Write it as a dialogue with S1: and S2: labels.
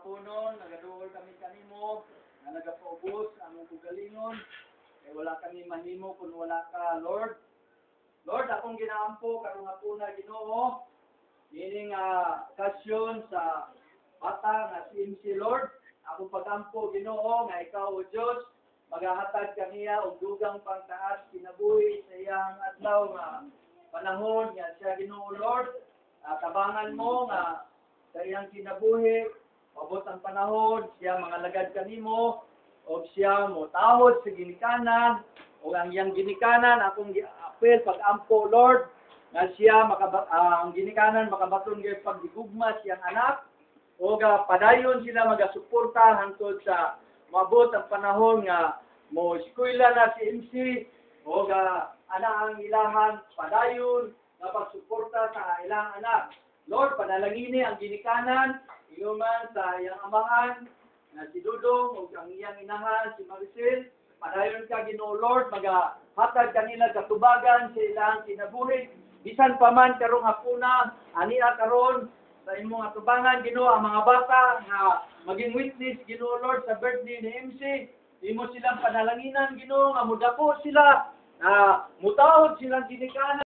S1: haponon, nagaduol kami kanimo, nga nagapaubos ang ugalingon, kay wala kami mahimo kung wala ka, Lord. Lord, akong ginaampo karong hapuna Ginoo, meaning kasyon sa bata nga si MC Lord, akong pagampo Ginoo nga ikaw o Dios magahatag kaniya og dugang pangtaas kinabuhi sa iyang adlaw nga panahon nga siya Ginoo Lord. Tabangan mo nga sa iyang kinabuhi, abot ang panahon, siya mga lagad kanimo, o siya mo tawod sa ginikanan, o ang iyang ginikanan, akong apel, pag-ampo, Lord, nga siya, ang ginikanan, makabaton kayo pagdigugma siyang anak, o padayon sila magasuporta hangtod sa mabot ang panahon nga mo eskwela na si MC, o ana ang ilahan, padayon, nga pagsuporta sa ilang anak. Lord, panalangini ang ginikanan, inuman sa iyang amahan, na si Dudong, o ang iyang inahan, si Maricel, padayon ka, Ginoo Lord, magahatag kanila katubagan sa ilang kinabuhi, bisan pa man karong hapuna, ania karon sa imong atubangan, Ginoo, ang mga bata, nga maging witness, Ginoo Lord, sa birthday ni MC, imo silang panalanginan, Ginoo, nga mudako sila, mutahod silang ginikanan,